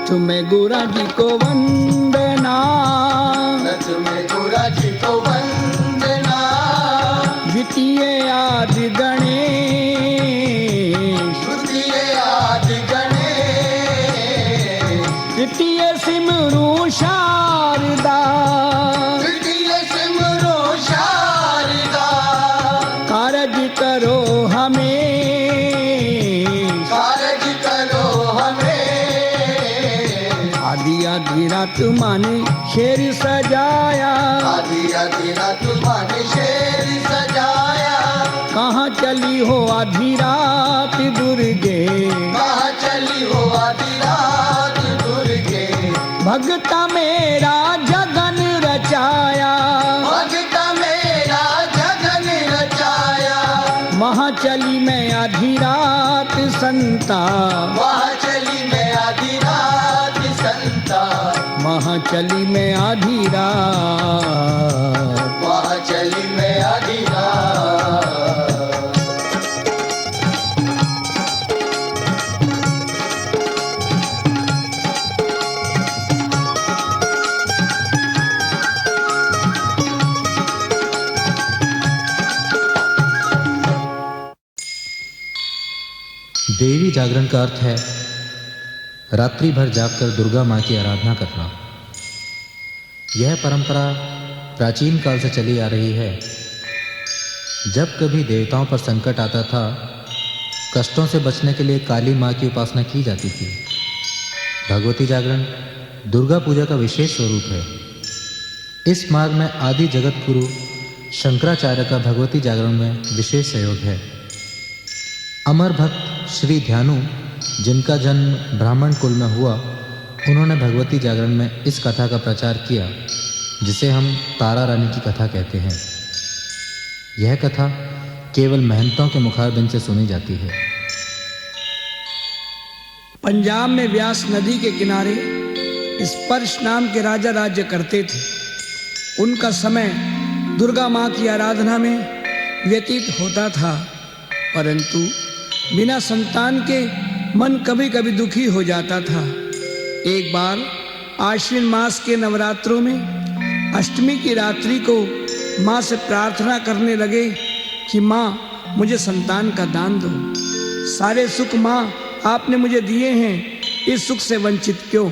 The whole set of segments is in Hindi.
तुम्हें गुरा जी को वंदना, तुम्हें गुरा जी को वंदना। द्वितीय आदि गणेश, द्वितीय आदि गणेश। तृतीय सिमरू शारदा, तृतीय सिमरो शारदा। कारज करो हमें, कारज करो हमें। आदि आदि रात माने शेर सजाया, आदि आदि रात माने शेर सजाया। कहाँ चली हो आधी रात दुर्गे, कहाँ चली हो आदि रात दुर्गे। भगता मेरा जगन रचाया, भगता मेरा जगन रचाया। वहाँ चली मैं आधी रात संता, वहाँ चली मैं आधी रात संता। वहाँ चली मैं आधी रात। वहाँ चली मैं आधी रात। देवी जागरण का अर्थ है रात्रि भर जागकर दुर्गा माँ की आराधना करना। यह परंपरा प्राचीन काल से चली आ रही है। जब कभी देवताओं पर संकट आता था, कष्टों से बचने के लिए काली माँ की उपासना की जाती थी। भगवती जागरण दुर्गा पूजा का विशेष स्वरूप है। इस मार्ग में आदि जगत गुरु शंकराचार्य का भगवती जागरण में विशेष सहयोग है। अमर भक्त श्री ध्यानु, जिनका जन्म ब्राह्मण कुल में हुआ, उन्होंने भगवती जागरण में इस कथा का प्रचार किया, जिसे हम तारा रानी की कथा कहते हैं। यह कथा केवल महंतों के मुखारबिंद से सुनी जाती है। पंजाब में व्यास नदी के किनारे स्पर्श नाम के राजा राज्य करते थे। उनका समय दुर्गा माँ की आराधना में व्यतीत होता था, परंतु बिना संतान के मन कभी कभी दुखी हो जाता था। एक बार आश्विन मास के नवरात्रों में अष्टमी की रात्रि को माँ से प्रार्थना करने लगे कि माँ, मुझे संतान का दान दो। सारे सुख माँ आपने मुझे दिए हैं, इस सुख से वंचित क्यों?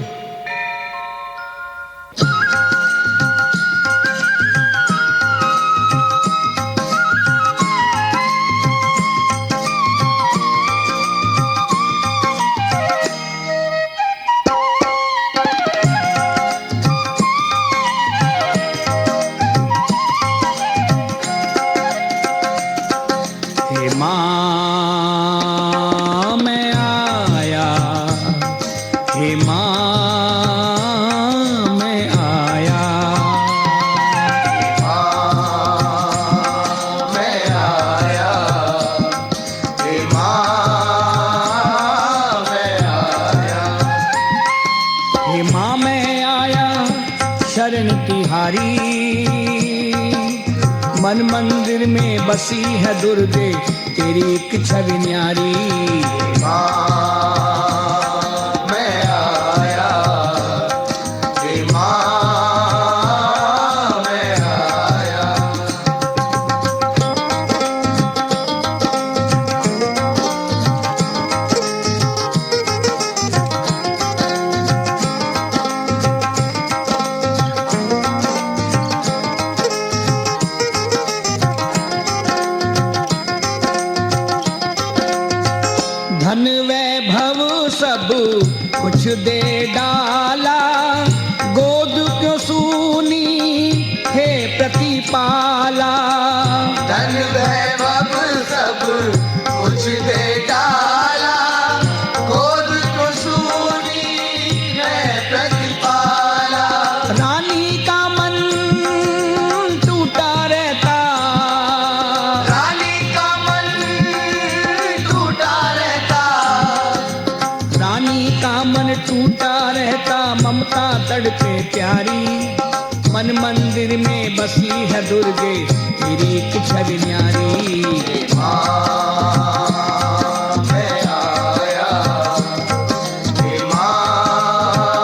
मन मंदिर में बसी है दुर्गे, तेरी एक छवि न्यारी। मैं आया, हे माँ मैं आया। धन वैभव सब कुछ दे डाला, गोद क्यों सूनी हे प्रतिपाला। धन वैभव सब कुछ दे डाला, गोद को सूनी है प्रतिपाला। रानी का मन टूटा रहता, रानी का मन टूटा रहता। रानी का मन टूटा रहता, ममता तड़पे प्यारी। मन मंदिर में बसी है दुर्गे, तेरी एक छवि न्यारी। मैं आया, हे माँ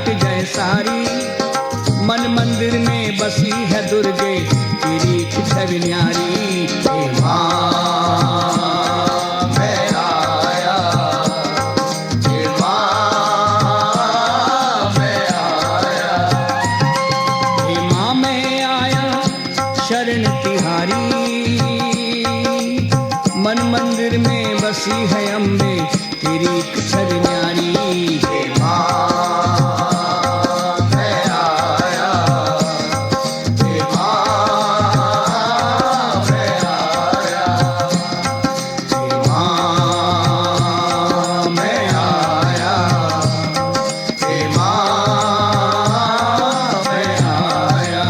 दिव्य जय सारी, मन मंदिर में बसी है दुर्गे तेरी छवि न्यारी। हे माँ मैं आया, हे माँ मैं आया, हे माँ मैं आया शरण तिहारी, मन मंदिर में बसी है अम्बे तेरी छवि न्यारी। हे माँ मैं आया, हे माँ मैं आया, हे माँ मैं आया, हे माँ मैं आया,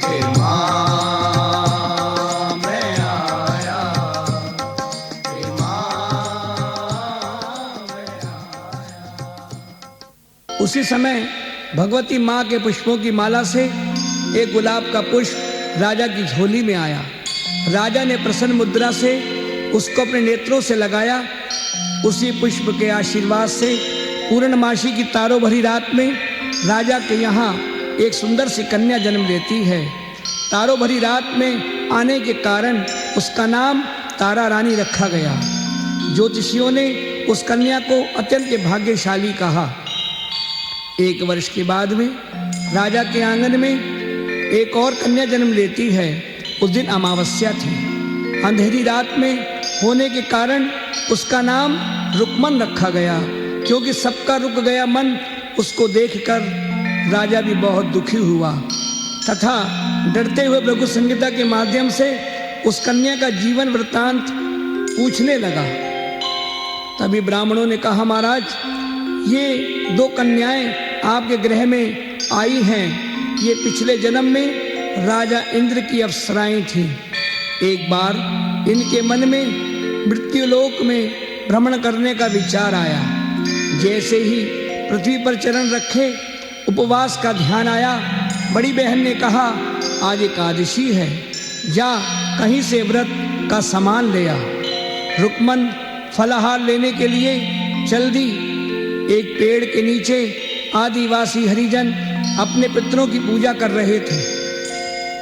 हे माँ मैं आया, हे माँ। उसी समय भगवती माँ के पुष्पों की माला से एक गुलाब का पुष्प राजा की झोली में आया। राजा ने प्रसन्न मुद्रा से उसको अपने नेत्रों से लगाया। उसी पुष्प के आशीर्वाद से पूर्णमासी की तारों भरी रात में राजा के यहाँ एक सुंदर सी कन्या जन्म लेती है। तारों भरी रात में आने के कारण उसका नाम तारा रानी रखा गया। ज्योतिषियों ने उस कन्या को अत्यंत भाग्यशाली कहा। एक वर्ष के बाद में राजा के आंगन में एक और कन्या जन्म लेती है। उस दिन अमावस्या थी। अंधेरी रात में होने के कारण उसका नाम रुकमन रखा गया, क्योंकि सबका रुक गया मन उसको देखकर राजा भी बहुत दुखी हुआ तथा डरते हुए भृगु संहिता के माध्यम से उस कन्या का जीवन वृत्तांत पूछने लगा। तभी ब्राह्मणों ने कहा, महाराज ये दो कन्याएं आपके गृह में आई हैं। ये पिछले जन्म में राजा इंद्र की अप्सराएं थीं। एक बार इनके मन में मृत्युलोक में भ्रमण करने का विचार आया। जैसे ही पृथ्वी पर चरण रखे उपवास का ध्यान आया। बड़ी बहन ने कहा, आज एकादशी है, जा कहीं से व्रत का सामान ले आ। रुकमन फलाहार लेने के लिए चल दी। एक पेड़ के नीचे आदिवासी हरिजन अपने पितरों की पूजा कर रहे थे।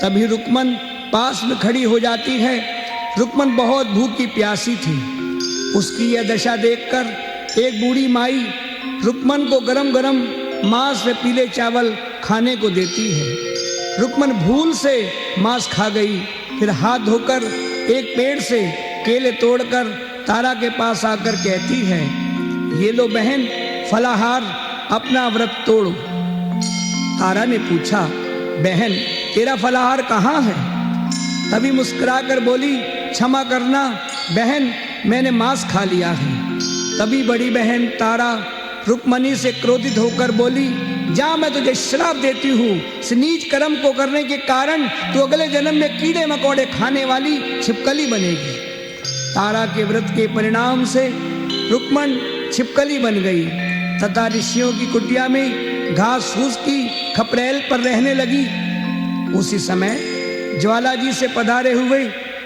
तभी रुकमन पास में खड़ी हो जाती है। रुकमन बहुत भूखी प्यासी थी। उसकी यह दशा देखकर एक बूढ़ी माई रुकमन को गरम गरम मांस में पीले चावल खाने को देती है। रुकमन भूल से मांस खा गई। फिर हाथ धोकर एक पेड़ से केले तोड़कर तारा के पास आकर कहती है, ये लो बहन फलाहार, अपना व्रत तोड़ो। तारा ने पूछा, बहन तेरा फलाहार कहाँ है? तभी मुस्कुराकर बोली, क्षमा करना बहन, मैंने मांस खा लिया है। तभी बड़ी बहन तारा रुक्मणी से क्रोधित होकर बोली, जा मैं तुझे श्राप देती हूँ। इस नीच कर्म को करने के कारण तू अगले जन्म में कीड़े मकोड़े खाने वाली छिपकली बनेगी। तारा के व्रत के परिणाम से रुक्मण छिपकली बन गई तथा ऋषियों की कुटिया में घास फूस की खपरेल पर रहने लगी। उसी समय ज्वाला जी से पधारे हुए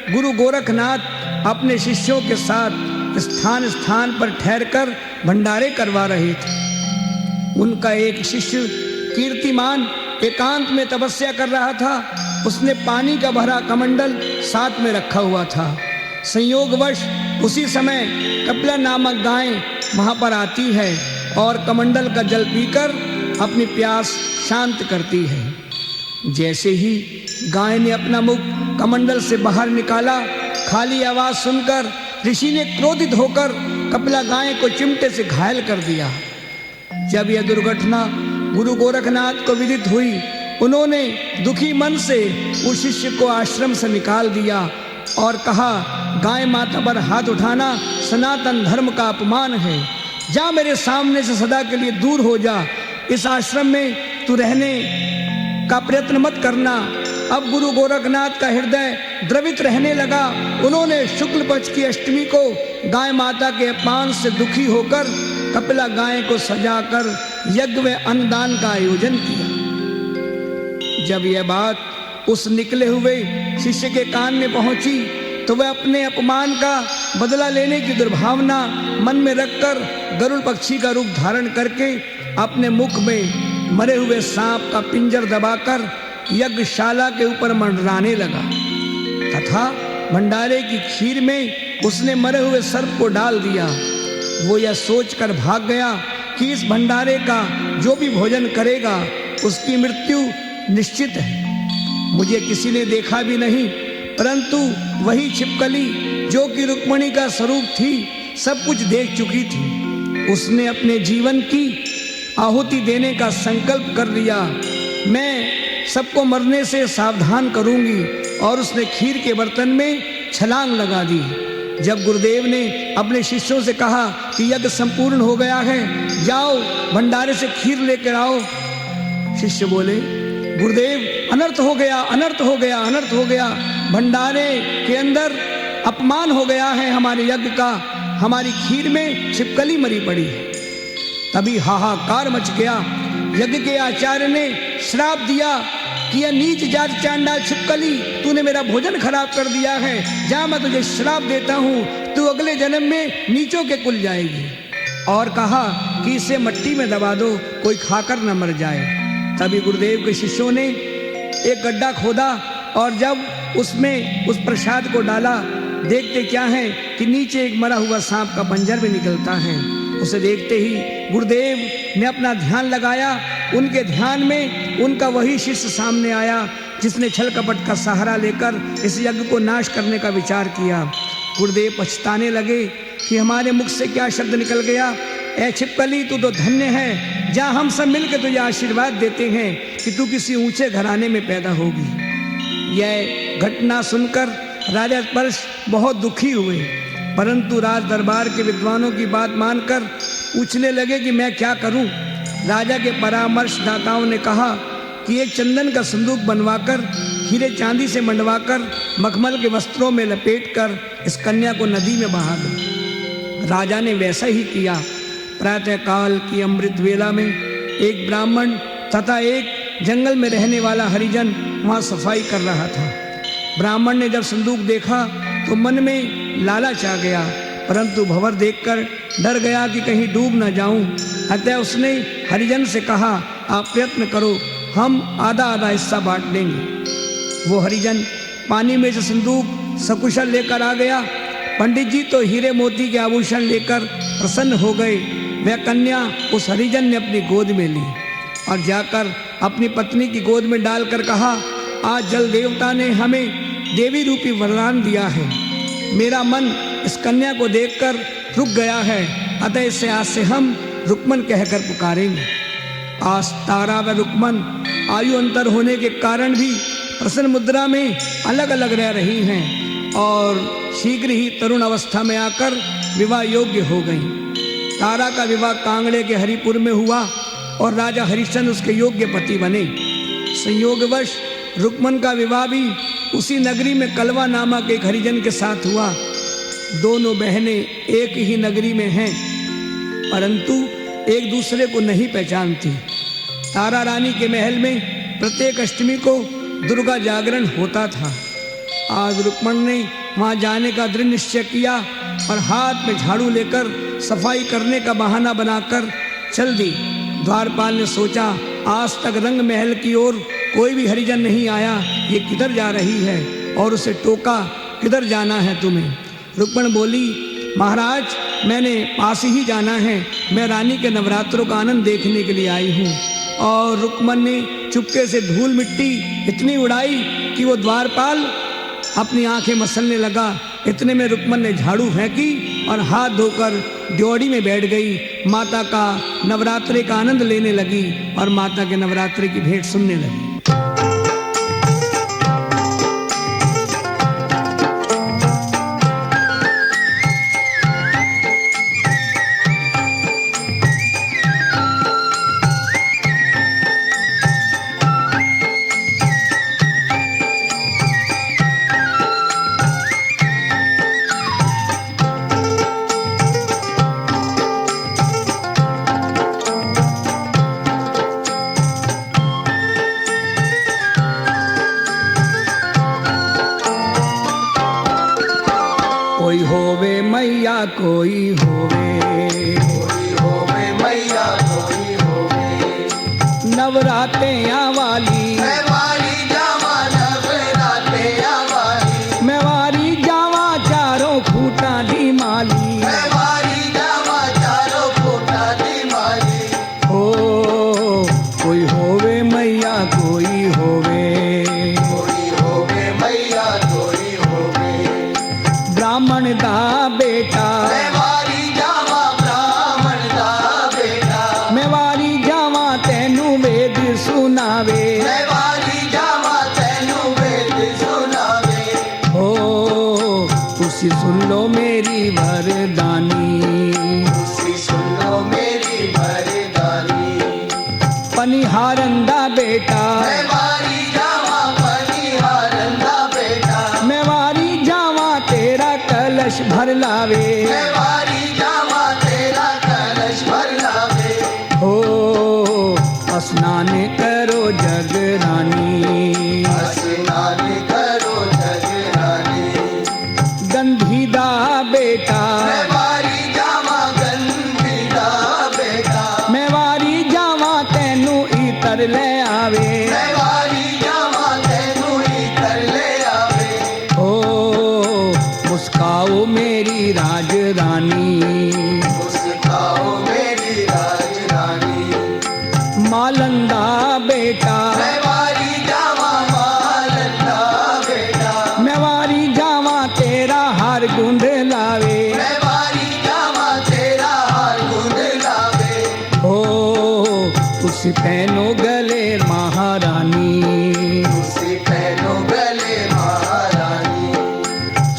गुरु गोरखनाथ अपने शिष्यों के साथ स्थान स्थान पर ठहरकर भंडारे करवा रहे थे। उनका एक शिष्य कीर्तिमान एकांत में तपस्या कर रहा था। उसने पानी का भरा कमंडल साथ में रखा हुआ था। संयोगवश उसी समय कपिला नामक गाय वहां पर आती है और कमंडल का जल पीकर अपनी प्यास शांत करती है। जैसे ही गाय ने अपना मुख कमंडल से बाहर निकाला, खाली आवाज सुनकर ऋषि ने क्रोधित होकर कपिला गाय को चिमटे से घायल कर दिया। जब यह दुर्घटना गुरु गोरखनाथ को विदित हुई, उन्होंने दुखी मन से उस शिष्य को आश्रम से निकाल दिया और कहा, गाय माता पर हाथ उठाना सनातन धर्म का अपमान है। जा मेरे सामने से सदा के लिए दूर हो जा। इस आश्रम में तू रहने का प्रयत्न मत करना। अब गुरु गोरखनाथ का हृदय द्रवित रहने लगा। उन्होंने शुक्ल पक्ष की अष्टमी को गाय माता के अपमान से दुखी होकर कपिला गाय को सजाकर यज्ञ व अन्नदान का आयोजन किया। जब यह बात उस निकले हुए शिष्य के कान में पहुंची तो वह अपने अपमान का बदला लेने की दुर्भावना मन में रखकर गरुड़ पक्षी का रूप धारण करके अपने मुख में मरे हुए सांप का पिंजर दबाकर यज्ञशाला के ऊपर मंडराने लगा तथा भंडारे की खीर में उसने मरे हुए सर्प को डाल दिया। वो यह सोचकर भाग गया कि इस भंडारे का जो भी भोजन करेगा उसकी मृत्यु निश्चित है। मुझे किसी ने देखा भी नहीं, परंतु वही छिपकली जो कि रुक्मिणी का स्वरूप थी सब कुछ देख चुकी थी। उसने अपने जीवन की आहुति देने का संकल्प कर लिया। मैं सबको मरने से सावधान करूंगी और उसने खीर के बर्तन में छलांग लगा दी। जब गुरुदेव ने अपने शिष्यों से कहा कि यज्ञ संपूर्ण हो गया है, जाओ भंडारे से खीर लेकर आओ, शिष्य बोले, गुरुदेव अनर्थ हो गया, अनर्थ हो गया, अनर्थ हो गया। भंडारे के अंदर अपमान हो गया है हमारे यज्ञ का, हमारी खीर में छिपकली मरी पड़ी है। तभी हाहाकार मच गया। यज्ञ के आचार्य ने श्राप दिया कि यह नीच जात चांडाल छिपकली, तूने मेरा भोजन खराब कर दिया है, जा मैं तुझे श्राप देता हूँ, तू अगले जन्म में नीचों के कुल जाएगी। और कहा कि इसे मट्टी में दबा दो, कोई खाकर न मर जाए। तभी गुरुदेव के शिष्यों ने एक गड्ढा खोदा और जब उसमें उस प्रसाद को डाला, देखते क्या है कि नीचे एक मरा हुआ सांप का पंजर भी निकलता है। उसे देखते ही गुरुदेव ने अपना ध्यान लगाया। उनके ध्यान में उनका वही शिष्य सामने आया जिसने छल कपट का सहारा लेकर इस यज्ञ को नाश करने का विचार किया। गुरुदेव पछताने लगे कि हमारे मुख से क्या शब्द निकल गया। ऐ छिपकली, तू तो धन्य है, जहाँ हम सब मिलकर तुझे आशीर्वाद देते हैं कि तू किसी ऊंचे घराने में पैदा होगी। यह घटना सुनकर राजा स्पर्श बहुत दुखी हुए, परंतु राज दरबार के विद्वानों की बात मानकर पूछने लगे कि मैं क्या करूं। राजा के परामर्शदाताओं ने कहा कि एक चंदन का संदूक बनवाकर हीरे चांदी से मंडवाकर मखमल के वस्त्रों में लपेटकर इस कन्या को नदी में बहा दो। राजा ने वैसा ही किया। प्रातःकाल की अमृत वेला में एक ब्राह्मण तथा एक जंगल में रहने वाला हरिजन वहाँ सफाई कर रहा था। ब्राह्मण ने जब संदूक देखा तो मन में लालच आ गया, परंतु भंवर देखकर डर गया कि कहीं डूब न जाऊं। अतः उसने हरिजन से कहा, आप प्रयत्न करो, हम आधा आधा हिस्सा बांट देंगे। वो हरिजन पानी में से संदूक सकुशल लेकर आ गया। पंडित जी तो हीरे मोती के आभूषण लेकर प्रसन्न हो गए। वह कन्या उस हरिजन ने अपनी गोद में ली और जाकर अपनी पत्नी की गोद में डालकर कहा, आज जल देवता ने हमें देवी रूपी वरदान दिया है। मेरा मन इस कन्या को देखकर रुक गया है, अतः इससे आज से हम रुक्मन कहकर पुकारेंगे। आज तारा व रुक्मन आयु अंतर होने के कारण भी प्रसन्न मुद्रा में अलग अलग रह रही हैं और शीघ्र ही तरुण अवस्था में आकर विवाह योग्य हो गई। तारा का विवाह कांगड़े के हरिपुर में हुआ और राजा हरिश्चंद्र उसके योग्य पति बने। संयोगवश रुक्मन का विवाह भी उसी नगरी में कलवा नामक एक हरिजन के साथ हुआ। दोनों बहनें एक ही नगरी में हैं, परंतु एक दूसरे को नहीं पहचानती। तारा रानी के महल में प्रत्येक अष्टमी को दुर्गा जागरण होता था। आज रुक्मन ने वहां जाने का दृढ़ निश्चय किया और हाथ में झाड़ू लेकर सफाई करने का बहाना बनाकर चल दी। द्वारपाल ने सोचा, आज तक रंग महल की ओर कोई भी हरिजन नहीं आया, ये किधर जा रही है, और उसे टोका, किधर जाना है तुम्हें। रुक्मण बोली, महाराज मैंने पास ही जाना है, मैं रानी के नवरात्रों का आनंद देखने के लिए आई हूँ। और रुक्मन ने चुपके से धूल मिट्टी इतनी उड़ाई कि वो द्वारपाल अपनी आंखें मसलने लगा। इतने में रुक्मन ने झाड़ू फेंकी और हाथ धोकर ड्योढ़ी में बैठ गई। माता का नवरात्रि का आनंद लेने लगी और माता के नवरात्रि की भेंट सुनने लगी। कोई होवे मैया कोई होवे, कोई होवे मैया कोई होवे, नवरात्रियां वाली मैं वारी जावा नवराते आवाली मैं वारी जावा चारों खूटा दी माली मैं वारी जावा चारों फूटा दी माली हो कोई होवे मैया कोई होवे कोई होवे मैया कोई होवे ब्राह्मण दा बेटा मैं वारी जावा ब्राह्मण दा बेटा मैं वारी जावा तेनू वेद सुनावे मैं वारी जावा तैनू वेद सुनावे हो तुसी सुन लो मेरी वरदानी तुसी सुन लो मेरी वरदानी पनिहारन दा बेटा मैं वारी जावा बनिहारन दा बेटा मैं वारी जावा तेरा कलश भर लावे मैं वारी जावा तेरा कलश भर लावे हो स्नान करो जगरानी स्नान करो जगरानी गंधी दा बेटा मैं वारी जावा गंधी दा बेटा मैं वारी जावा तेनू इतर ले आवे मैं वारी जावा तैनू ही कर ले आवे हो मुस्काओ मेरी राज रानी मुस्काओ मेरी राजरानी मालंदा बेटा मैं वारी जावा मालंदा बेटा मैं वारी जावा तेरा हार गुंद लावे मैं वारी जावा तेरा हार गुंद लावे हो तुसी पहनो गले महारानी उसी पहनो गले महारानी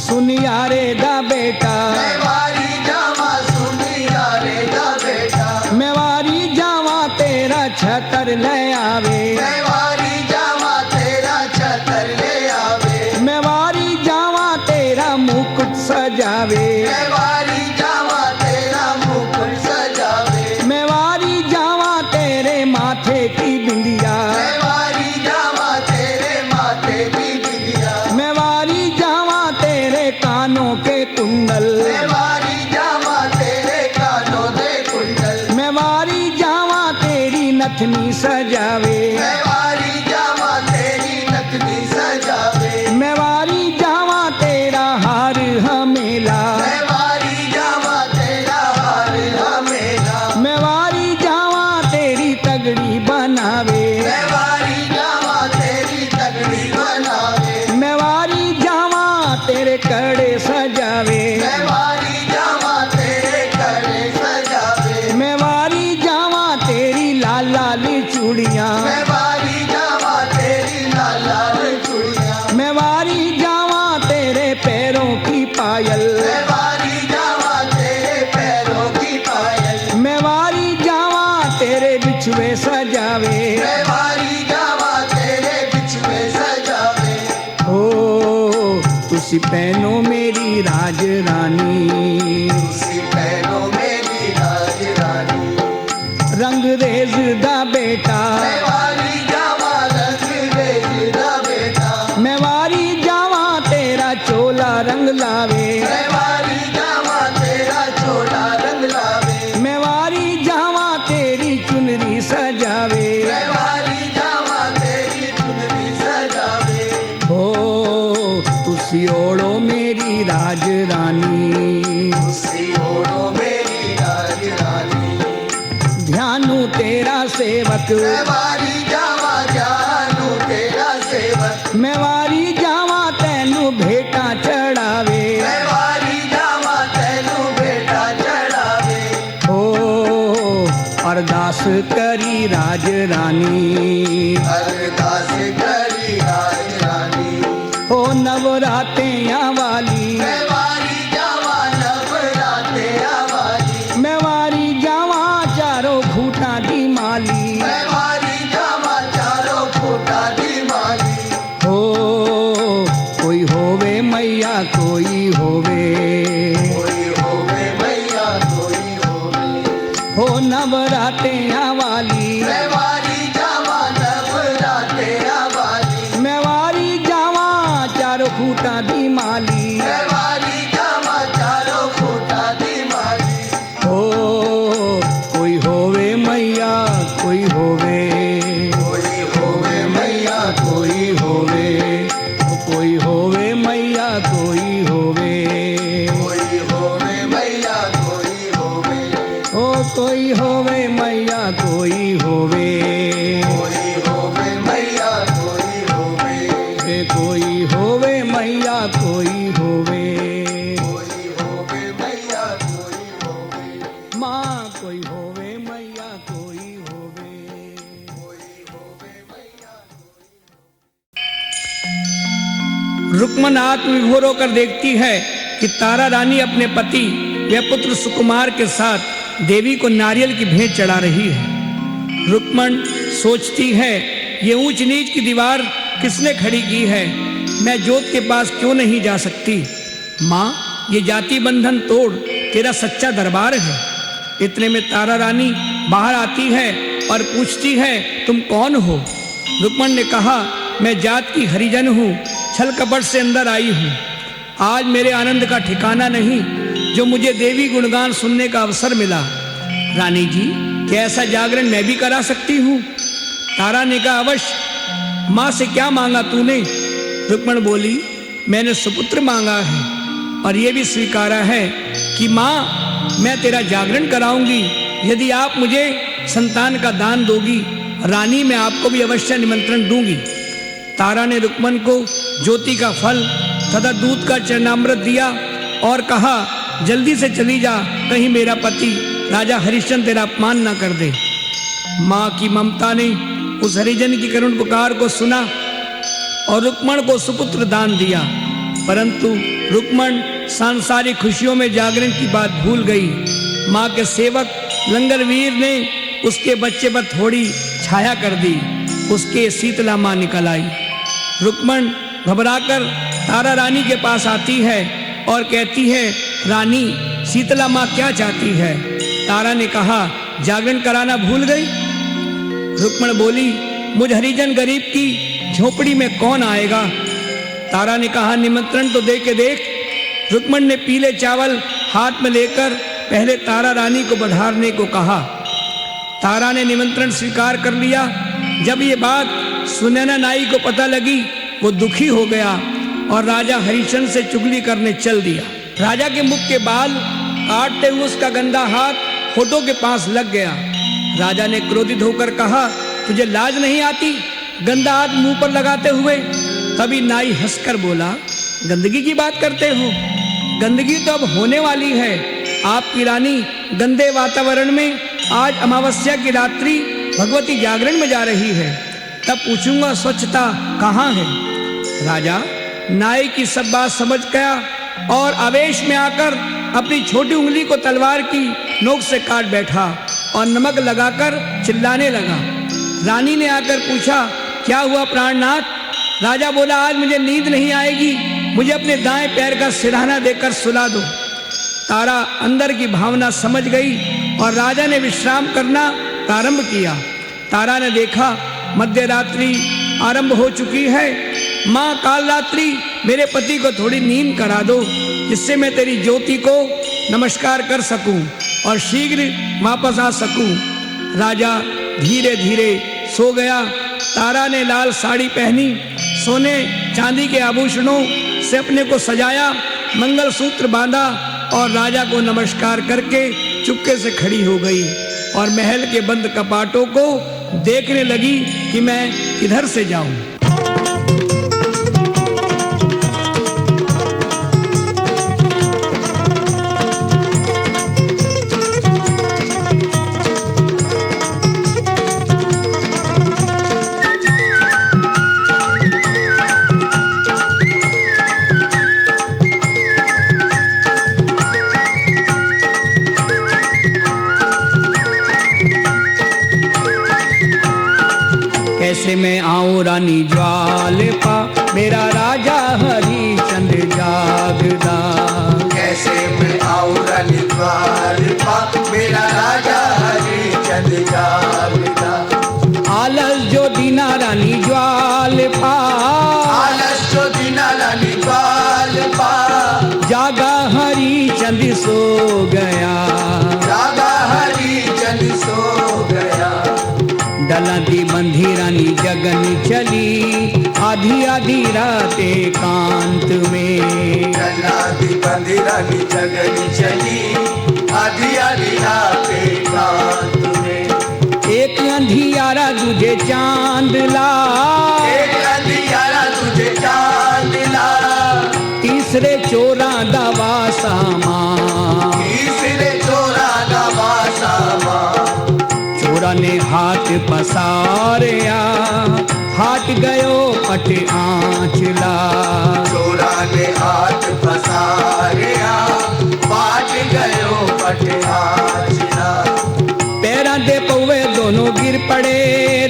सुनियारे दा बेटा मैं वारी जावा सुनिया रे दा बेटा मैं वारी जावा तेरा छतर ले आवे मैं वारी जावा तेरा छतर ले आवे मैं वारी जावा तेरा मुकुट सजावे मैं वारी जावा तेरा मुकुट सजावे मैं वारी जावा तेरे माथे की बिंदिया मैं वारी जावा तेरे माथे की बिंदिया मैं वारी जावा तेरे कानों के कुंडल मैं वारी जावा तेरे कानों दे कुंडल मैं वारी जावा तेरी नथनी सजावे मैं वारी जावा तेरी नथनी सजावे मैं वारी जावा तेरा हार हमेला मैं वारी जावा तेरा हार हमेला मैं वारी जावा तेरी तगड़ी बनावे मैं वारी जावा तेरी तगड़ी बनावे मैं वारी जावा तेरे कड़े सजावे मैं वारी जावा तेरे कड़े सजावे मैं वारी जावा तेरी लाल लाल चूड़ियां मैं वारी जावा तेरी लाल लाल चूड़ियां मैं वारी जावा तेरे पैरों की पायल मैं वारी जावा तेरे पैरों की पायल मैं वारी जावा तेरे बिछुए सजावे मैं वारी जावा तेरे बिछुए सजावे हो तुसी पहनो मेरी राज रानी उसी पहनो मेरी राजरानी रंग रेज दा बेटा मैं वारी जावा रंग रेज दा बेटा मैं वारी जावा तेरा चोला रंग लावे मैं वारी जावा तेरा चोला रंग लावे मैं वारी जावा तेरी चुनरी सजावे मैं वारी जावा तेरी चुनरी सजावे हो तुसी ओढ़ो मेरी राज रानी उसी ओढ़ो मेरी राजरानी ध्यानु तेरा सेवक मैं वारी जावा जानू तेरा सेवक मैं वारी जावा तेनू भेटा चढ़ावे मैं वारी जावा तैनू बेटा चढ़ावे हो अरदास करी राज रानी अरदास करी राजरानी हो नवरात्रियां वाली मैं वारी जावा नवराते आवाली मैं वारी जावा चारों खूटा दी माली मैं वारी जावा चारों फूटा दी माली हो कोई होवे मैया कोई होवे कोई होवे मैया कोई होवे हो नवरात्रियां वाली मैं वारी जावा नवराते आवाली मैं वारी जावा चारों खूटा दी माली मैं वारी जावा चारों फूटा दी माली हो कोई होवे मैया कोई होवे मैया कोई होवे, कोई होवे मैया कोई होवे, ओ कोई होवे मैया कोई होवे, कोई होवे मैया कोई होवे, कोई होवे मैया कोई होवे, कोई होवे मैया कोई होवे, माँ कोई होवे मैया कोई होवे। कोई होवे मैया। रुक्मन आत्मविभोर होकर देखती है कि तारा रानी अपने पति व पुत्र सुकुमार के साथ देवी को नारियल की भेंट चढ़ा रही है। रुक्मन सोचती है, ये ऊंच नीच की दीवार किसने खड़ी की है, मैं जोत के पास क्यों नहीं जा सकती। माँ, ये जाति बंधन तोड़, तेरा सच्चा दरबार है। इतने में तारा रानी बाहर आती है और पूछती है, तुम कौन हो। रुक्मन ने कहा, मैं जात की हरिजन हूँ, छल कपट से अंदर आई हूँ। आज मेरे आनंद का ठिकाना नहीं जो मुझे देवी गुणगान सुनने का अवसर मिला। रानी जी, क्या ऐसा जागरण मैं भी करा सकती हूँ। तारा ने कहा, अवश्य। माँ से क्या मांगा तूने। रुक्मण बोली, मैंने सुपुत्र मांगा है और ये भी स्वीकारा है कि माँ, मैं तेरा जागरण कराऊंगी यदि आप मुझे संतान का दान दोगी। रानी, मैं आपको भी अवश्य निमंत्रण दूंगी। तारा ने रुक्मन को ज्योति का फल तथा दूध का चरणामृत दिया और कहा, जल्दी से चली जा, कहीं मेरा पति राजा हरिश्चंद्र तेरा अपमान न कर दे। माँ की ममता ने उस हरिजन की करुण पुकार को सुना और रुक्मण को सुपुत्र दान दिया। परंतु रुक्मण सांसारिक खुशियों में जागरण की बात भूल गई। माँ के सेवक लंगरवीर ने उसके बच्चे पर थोड़ी छाया कर दी। उसके शीतला माँ निकल आई। रुक्मण घबराकर तारा रानी के पास आती है और कहती है, रानी, शीतला माँ क्या चाहती है। तारा ने कहा, जागरण कराना भूल गई। रुक्मण बोली, मुझ हरिजन गरीब की झोपड़ी में कौन आएगा। तारा ने कहा, निमंत्रण तो दे के देख। रुक्मण ने पीले चावल हाथ में लेकर पहले तारा रानी को पधारने को कहा। तारा ने निमंत्रण स्वीकार कर लिया। जब ये बात सुनैना नाई को पता लगी, वो दुखी हो गया और राजा हरिश्चंद्र से चुगली करने चल दिया। राजा के मुख के बाल काटते हुए उसका गंदा हाथ होठों के पास लग गया। राजा ने क्रोधित होकर कहा, तुझे लाज नहीं आती गंदा हाथ मुंह पर लगाते हुए। तभी नाई हंसकर बोला, गंदगी की बात करते हो, गंदगी तो अब होने वाली है। आपकी रानी गंदे वातावरण में आज अमावस्या की रात्रि भगवती जागरण में जा रही है, तब पूछूंगा स्वच्छता कहाँ है। राजा नाई की सब बात समझ गया और आवेश में आकर अपनी छोटी उंगली को तलवार की नोक से काट बैठा और नमक लगाकर चिल्लाने लगा। रानी ने आकर पूछा, क्या हुआ प्राणनाथ। राजा बोला, आज मुझे नींद नहीं आएगी, मुझे अपने दाएं पैर का सिरहाना देकर सुला दो। तारा अंदर की भावना समझ गई और राजा ने विश्राम करना प्रारंभ किया। तारा ने देखा मध्य रात्रि आरंभ हो चुकी है। माँ काल रात्रि मेरे पति को थोड़ी नींद करा दो, जिससे मैं तेरी ज्योति को नमस्कार कर सकूं और शीघ्र वापस आ सकूं। राजा धीरे धीरे सो गया। तारा ने लाल साड़ी पहनी, सोने चांदी के आभूषणों से अपने को सजाया, मंगलसूत्र बांधा और राजा को नमस्कार करके चुपके से खड़ी हो गई और महल के बंद कपाटों को देखने लगी कि मैं किधर से जाऊं। कैसे मैं आऊं रानी ज्वाल पा, मेरा राजा हरिश्चंद्र जागदा। कैसे मैं आऊं रानी ज्वाल पा, मेरा राजा हरिश्चंद्र जागदा। आलस जो दीना रानी ज्वाल पा, आलस जो दीना रानी ज्वाल पा, जागा हरिश्चंद्र सो गया, जागा हरिश्चंद्र सो गया। डला दी बंधी रानी जगन चली, आधी आधी रात एकांत में। जल्लादी बंदी रानी जगनी चली आधी आधी रात एकांत में। एक अंधियारा तुझे चांद ला, एक अंधियारा तुझे चांद ला। तीसरे चोरा दवा सामा, तीसरे चोरा दवा सामा। चोरा ने हाथ पसारया, हाथ गयो पट आंचला। चोरा ने हाथ पसारया, पाट गयो पट आंचला। पैरा दे पौवे दोनों गिर पड़े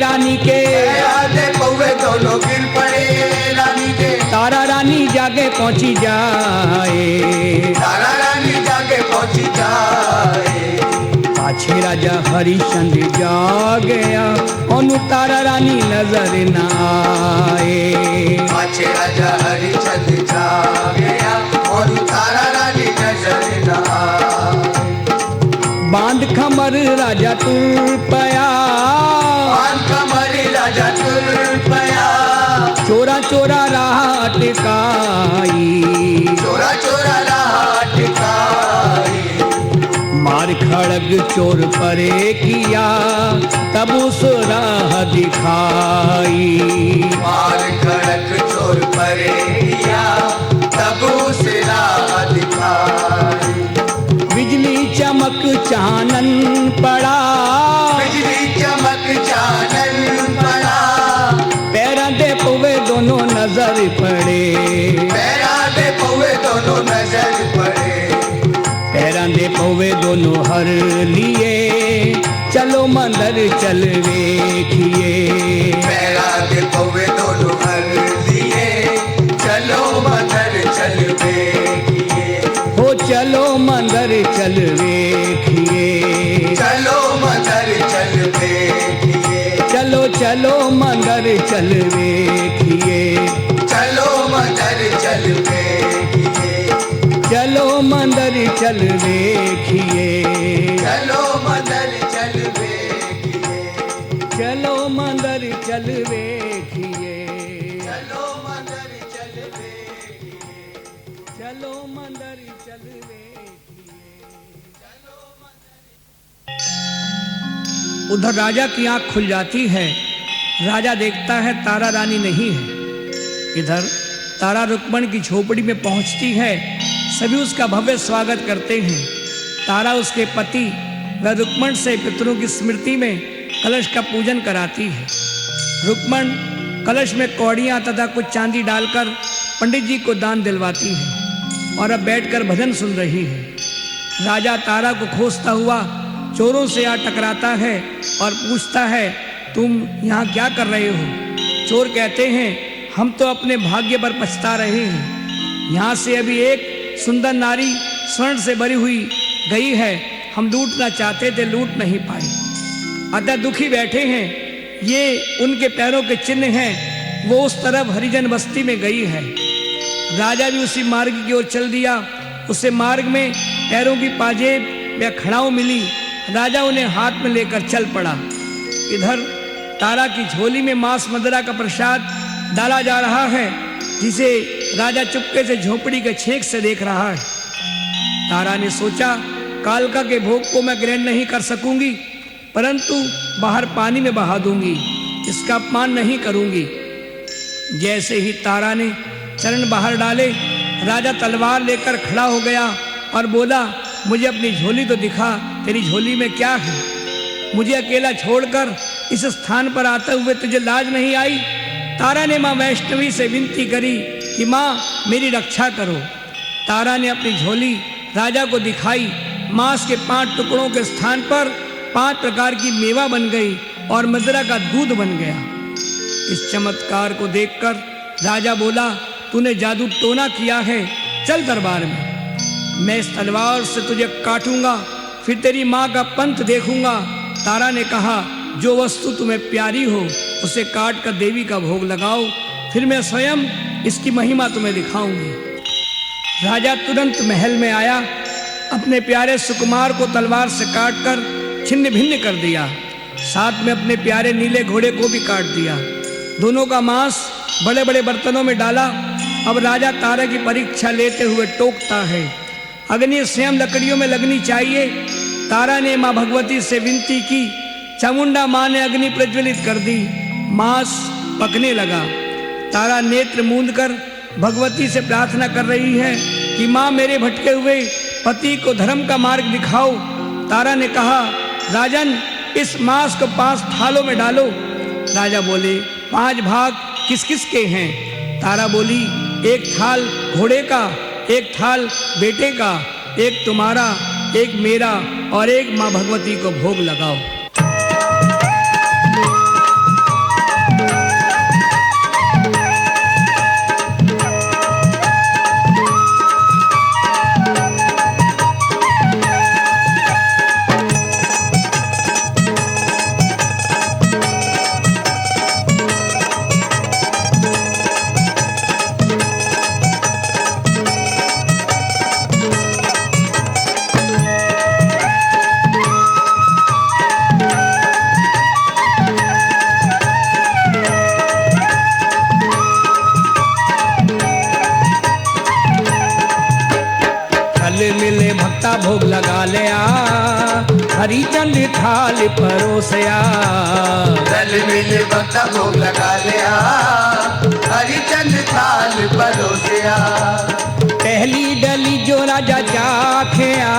रानी के, पैरा दे पौवे दोनों गिर पड़े रानी के। तारा रानी जागे पहुंची जाए, तारा रानी जाके पहुंची जाए। पाछे राजा हरिश्चंद्र जा गया, ओनु तारा रानी नजर न आए। पाछे राजा हरिश्चंद्र जा गया और तारा रानी नजर न आए। बांध खमर राजा तुर पया, बांध कमर राजा तुर पया। चोरा चोरा राह अटकाई, चोरा चोरा राह अटकाई। मार खड़ग चोर परे किया, तब उस राह दिखाई। मार खड़क चोर परे किया, तब उस राह दिखाई। बिजली चमक चानन पड़ा, बिजली चमक चानन पड़ा। पैरा दे पवे दोनों नजर पड़े, पैरा दे पौवे दोनों नजर पड़े। पैरा दे पवे दोनों हर लिए, चलो मंदिर चल वेखिए। पैरा दे पौवे दोनों हर लिए, चलो मंदिर चल देखिए। हो चलो मंदिर चल वेखिए, चलो मंदिर चल देखिए। चलो चलो मंदिर चल वेखिए। चलो मंदिर चल देखिए। चलो मंदिर चल वेखिए। चलो मंदिर चल देखिए। चलो मंदिर चल वेखिए। चलो मंदिर चल देखिए। चलो मंदिर चल वेखिए। उधर राजा की आंख खुल जाती है, राजा देखता है तारा रानी नहीं है। इधर तारा रुक्मण की झोपड़ी में पहुंचती है, सभी उसका भव्य स्वागत करते हैं। तारा उसके पति व रुक्मण से पितरों की स्मृति में कलश का पूजन कराती है। रुक्मण कलश में कौड़ियाँ तथा कुछ चांदी डालकर पंडित जी को दान दिलवाती है और अब बैठकर भजन सुन रही है। राजा तारा को खोजता हुआ चोरों से आ टकराता है और पूछता है, तुम यहाँ क्या कर रहे हो? चोर कहते हैं, हम तो अपने भाग्य पर पछता रहे हैं। यहाँ से अभी एक सुंदर नारी स्वर्ण से भरी हुई गई है, हम लूटना चाहते थे, लूट नहीं पाए, अतः दुखी बैठे हैं। ये उनके पैरों के चिन्ह हैं, वो उस तरफ हरिजन बस्ती में गई है। राजा भी उसी मार्ग की ओर चल दिया। उसे मार्ग में पैरों की पाजेब या खड़ाऊ मिली, राजा उन्हें हाथ में लेकर चल पड़ा। इधर तारा की झोली में मांस मदिरा का प्रसाद डाला जा रहा है, जिसे राजा चुपके से झोपड़ी के छेक से देख रहा है। तारा ने सोचा, कालका के भोग को मैं ग्रहण नहीं कर सकूंगी, परंतु बाहर पानी में बहा दूंगी, इसका अपमान नहीं करूंगी। जैसे ही तारा ने चरण बाहर डाले, राजा तलवार लेकर खड़ा हो गया और बोला, मुझे अपनी झोली तो दिखा, तेरी झोली में क्या है? मुझे अकेला छोड़कर इस स्थान पर आते हुए तुझे लाज नहीं आई? तारा ने माँ वैष्णवी से विनती करी कि माँ मेरी रक्षा करो। तारा ने अपनी झोली राजा को दिखाई। मांस के 5 टुकड़ों के स्थान पर 5 प्रकार की मेवा बन गई और मदिरा का दूध बन गया। इस चमत्कार को देखकर राजा बोला, तूने जादू टोना किया है, चल दरबार में, मैं इस तलवार से तुझे काटूंगा, फिर तेरी माँ का पंथ देखूंगा। तारा ने कहा, जो वस्तु तुम्हें प्यारी हो उसे काट कर देवी का भोग लगाओ, फिर मैं स्वयं इसकी महिमा तुम्हें दिखाऊंगी। राजा तुरंत महल में आया, अपने प्यारे सुकुमार को तलवार से काटकर छिन्न भिन्न कर दिया, साथ में अपने प्यारे नीले घोड़े को भी काट दिया। दोनों का मांस बड़े बड़े बर्तनों में डाला। अब राजा तारा की परीक्षा लेते हुए टोकता है। अग्नि स्वयं लकड़ियों में लगनी चाहिए। तारा ने माँ भगवती से विनती की। चामुंडा माँ ने अग्नि प्रज्वलित कर दी। मांस पकने लगा। तारा नेत्र मूंद कर भगवती से प्रार्थना कर रही है कि माँ मेरे भटके हुए पति को धर्म का मार्ग दिखाओ। तारा ने कहा, राजन इस मांस को 5 थालों में डालो। राजा बोले, 5 भाग किस किस के हैं? तारा बोली, 1 थाल घोड़े का, 1 थाल बेटे का, 1 तुम्हारा, 1 मेरा और 1 माँ भगवती को भोग लगाओ। मिले भक्ता भोग लगा लिया, हरिचंद थाल परोसया। दल मिले भक्ता भोग लगा लिया, हरिचंद थाल परोसया। पहली डली जो राजा चाखया,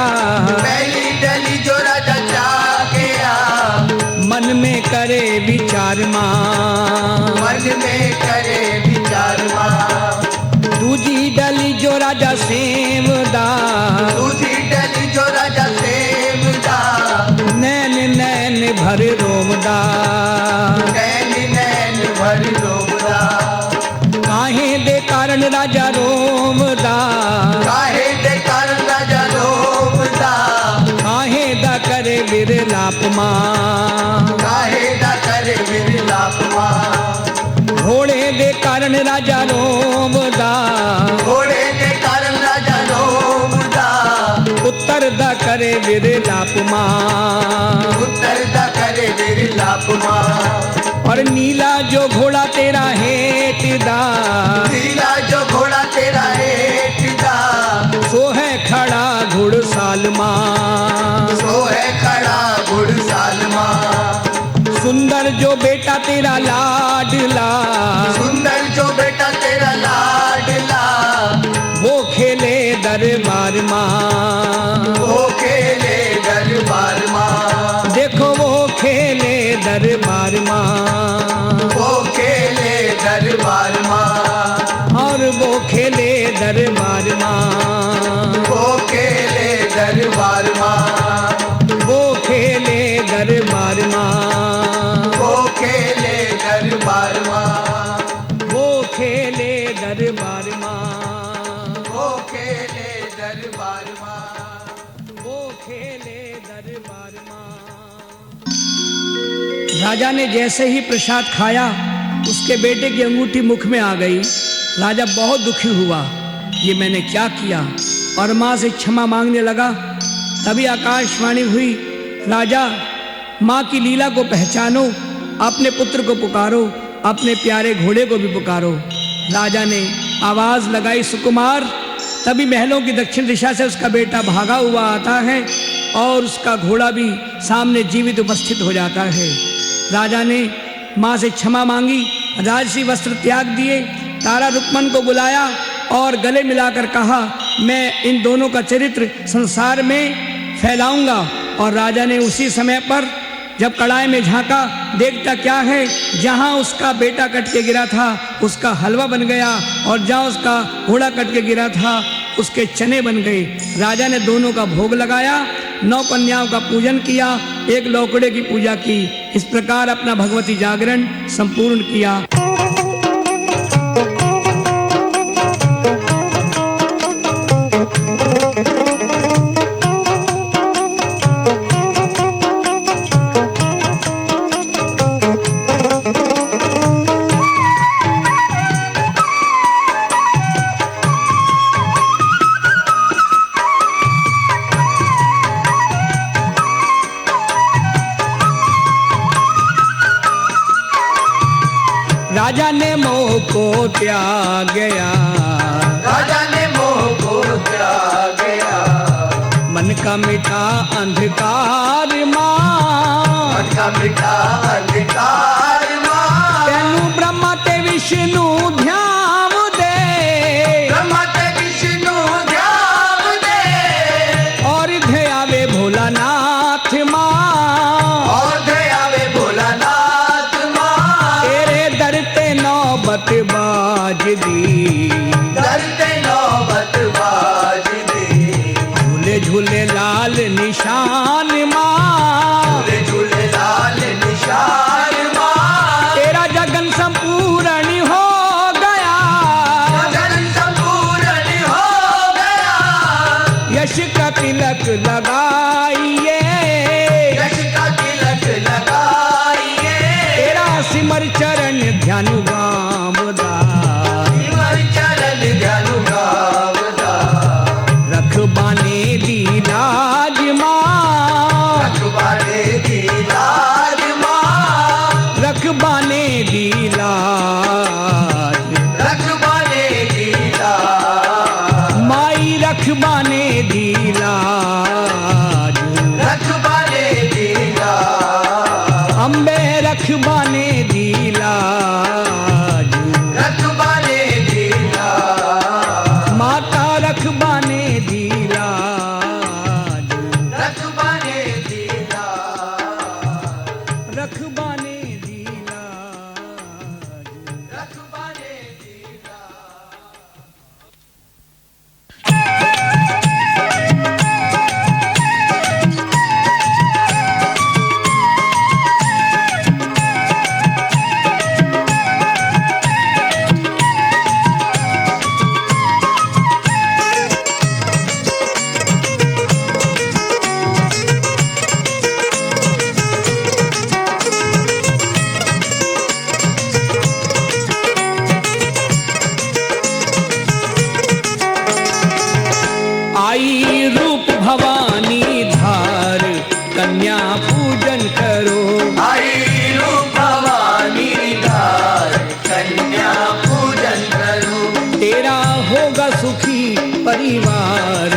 पहली डली जो राजा चाखया। मन में करे विचार माँ, मन में करे विचार माँ। दूजी डली जो राजा सेवदा, दूजी डली जो राजा सेवदा। नैन नैन भर रोमदा, नैन नैन भर रोमदा। काहे दे कारण राजा रोमदा, काहे दे कारण राजा रोमदा। काहे दा करे विरलाप माँ, काहे दा करे विरलाप माँ। घोड़े दे कारण राजा रोमदा, घोड़े दे कारण राजा रोमदा। उत्तर दा करे विरलाप माँ, उत्तर दा करे विरलाप माँ। और नीला जो घोड़ा तेरा हेठ दा, नीला जो घोड़ा तेरा हेठ दा। सो है खड़ा घुड़साल माँ, सो है खड़ा घुड़साल माँ। सुंदर जो बेटा तेरा लाडला, सुंदर जो बेटा तेरा लाडला। वो खेले दरबार माँ, वो खेले दरबार माँ। देखो वो खेले दरबार माँ, वो खेले दरबार माँ। और वो खेले दरबार माँ, वो खेले दरबार माँ। वो खेले दरबार माँ, वो खेले दरबार माँ। वो खेले दरबार माँ, वो खेले दरबार माँ। वो खेले दरबार माँ। राजा ने जैसे ही प्रसाद खाया, उसके बेटे की अंगूठी मुख में आ गई। राजा बहुत दुखी हुआ, ये मैंने क्या किया, और माँ से क्षमा मांगने लगा। तभी आकाशवाणी हुई, राजा माँ की लीला को पहचानो, अपने पुत्र को पुकारो, अपने प्यारे घोड़े को भी पुकारो। राजा ने आवाज लगाई, सुकुमार। तभी महलों की दक्षिण दिशा से उसका बेटा भागा हुआ आता है और उसका घोड़ा भी सामने जीवित उपस्थित हो जाता है। राजा ने माँ से क्षमा मांगी, राजसी वस्त्र त्याग दिए, तारा रुक्मन को बुलाया और गले मिलाकर कहा, मैं इन दोनों का चरित्र संसार में फैलाऊंगा। और राजा ने उसी समय पर जब कड़ाई में झांका, देखता क्या है, जहां उसका बेटा कट के गिरा था उसका हलवा बन गया, और जहां उसका घोड़ा कट के गिरा था उसके चने बन गए। राजा ने दोनों का भोग लगाया, 9 कन्याओं का पूजन किया, 1 लौकड़े की पूजा की। इस प्रकार अपना भगवती जागरण संपूर्ण किया। राजा ने मोह को त्याग गया, राजा ने मोह को त्याग गया, मन का मिटा अंधकार मां, मन का मिटा अंधकार मां। तेनु ब्रह्मा ते विष्णु ध्यान दे, ब्रह्मा ते विष्णु ध्यान दे, और ध्यावे भोलानाथ मां, और दयावे भोलानाथ मां। तेरे दर ते नौबत बाज दी, डरते नौबत बाज दी, झूले झूले लाल निशान मां, झूले झूले लाल निशान मां। तेरा जगन संपूर्ण हो गया, जगन संपूर्ण हो गया, यश का तिलक लगाइए, यश का तिलक लगाइए, तेरा सिमर चरण ध्यान गावदा, सिमर चरण ध्यान गावदा, रखबाने दी लाज मां, रखबाने की लाज मां, रखबाने दी लाज, रखबाने की लाज, माई रखबाने दी लाज, रखबाने की लाज, अम्बे रखबाने दी लाज, रखबाने की लाज, माता रखबाने दी लाज, रखबाने की लाज, रखबाने दी लाज। रखबाने की लाज। आई रूप भवानी धार, कन्या पूजन करो, आई रूप भवानी धार, कन्या पूजन करो, तेरा होगा सुखी परिवार,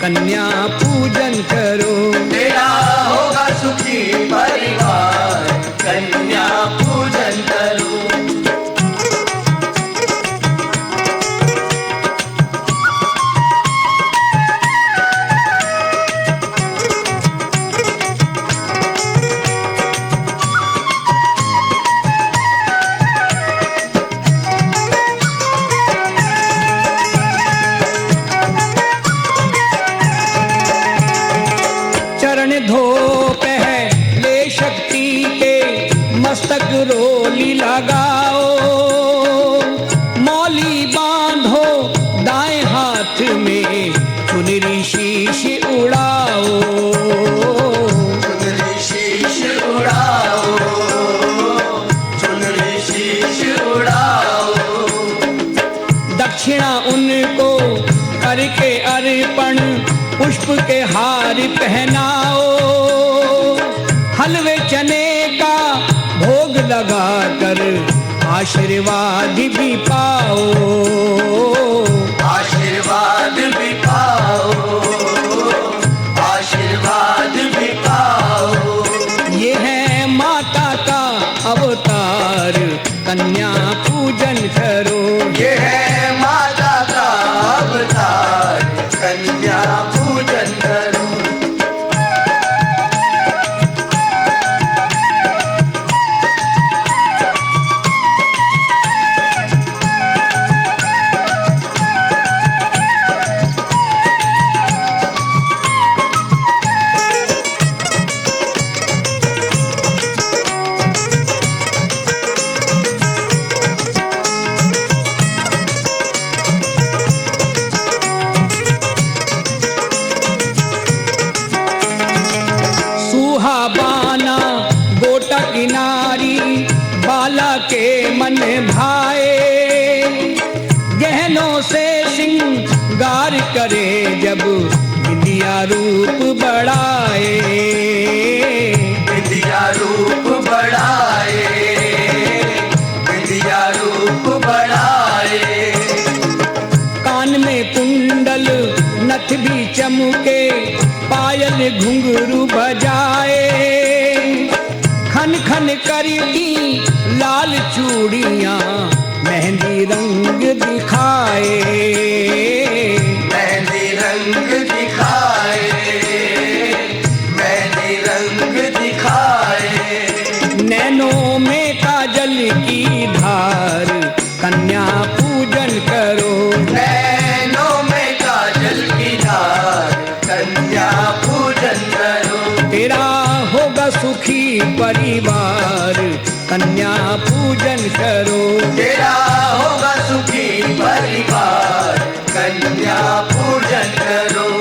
कन्या पूजन करो। तेरा होगा सुखी परिवार, कन्या पूजन करो। चरण धो पहले शक्ति के, मस्तक रोली लगाओ, मौली बांधो दाएं हाथ में, चुनरी शीश उड़ाओ, चुनरी शीश उड़ाओ, चुनरी शीश उड़ाओ, दक्षिणा उनको करके अर्पण, पुष्प के हार पहनाओ, हलवे चने का भोग लगाकर आशीर्वाद भी पाओ, आशीर्वाद भी पाओ, आशीर्वाद भी पाओ। ये है माता का अवतार, कन्या पूजन करो। ये है माता का अवतार, कन्या पूजन करो। सुहाबाना गोटा किनारी, बाला के मन भाए, गहनों से सिंगार करे जब बिंदिया रूप बढ़ाए, बिंदिया रूप बढ़ाए, बिंदिया रूप ओठ भी चमके, पायल घुंघरू बजाए, खन खन करती लाल चूड़ियां मेहंदी रंग दिखाए, मेहंदी रंग दिखाए, मेहंदी रंग दिखाए। नैनों में काजल की धार, कन्या पूजन करो। नैनों में काजल की धार, कन्या पूजन करो। तेरा होगा सुखी परिवार, कन्या पूजन करो। तेरा होगा सुखी परिवार, कन्या पूजन करो।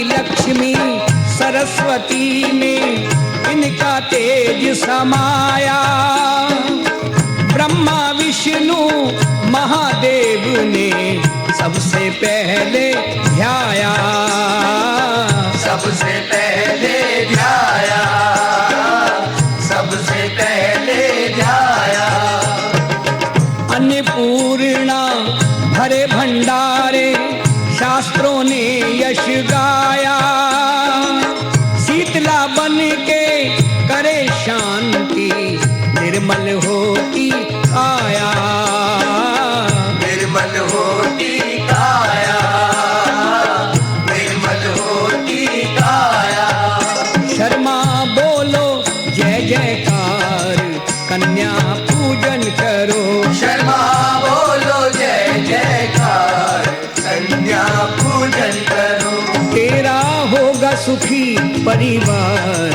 लक्ष्मी सरस्वती में इनका तेज समाया, ब्रह्मा विष्णु महादेव ने सबसे पहले ध्याया, सबसे पहले ध्याया, सबसे पहले ध्याया। अन्नपूर्णा भरे भंडारे, शास्त्रों ने यश गाया, शीतला बन के करे शांति, निर्मल होती काया, निर्मल होती काया, निर्मल होती काया। शर्मा बोलो जय जयकार, कन्या पूजन करो। शर्मा बोलो जय जयकार, कन्या पूजन करो। तेरा होगा सुखी परिवार,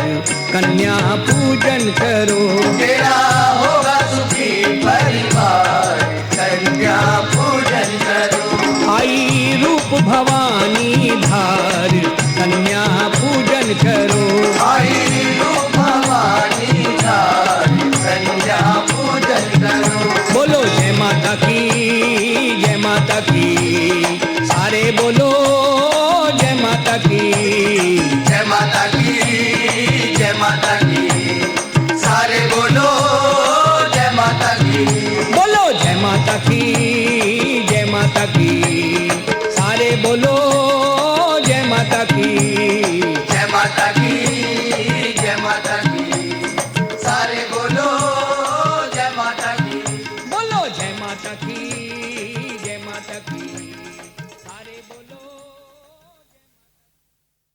कन्या पूजन करो। तेरा होगा सुखी परिवार, कन्या पूजन करो। आई रूप भवानी धार, कन्या पूजन करो। आई रूप भवानी धार, कन्या पूजन करो। बोलो जय माता की, जय माता की, सारे बोलो जय माता की, जय माता की, जय माता की, सारे बोलो जय माता की। बोलो जय माता की, जय माता की।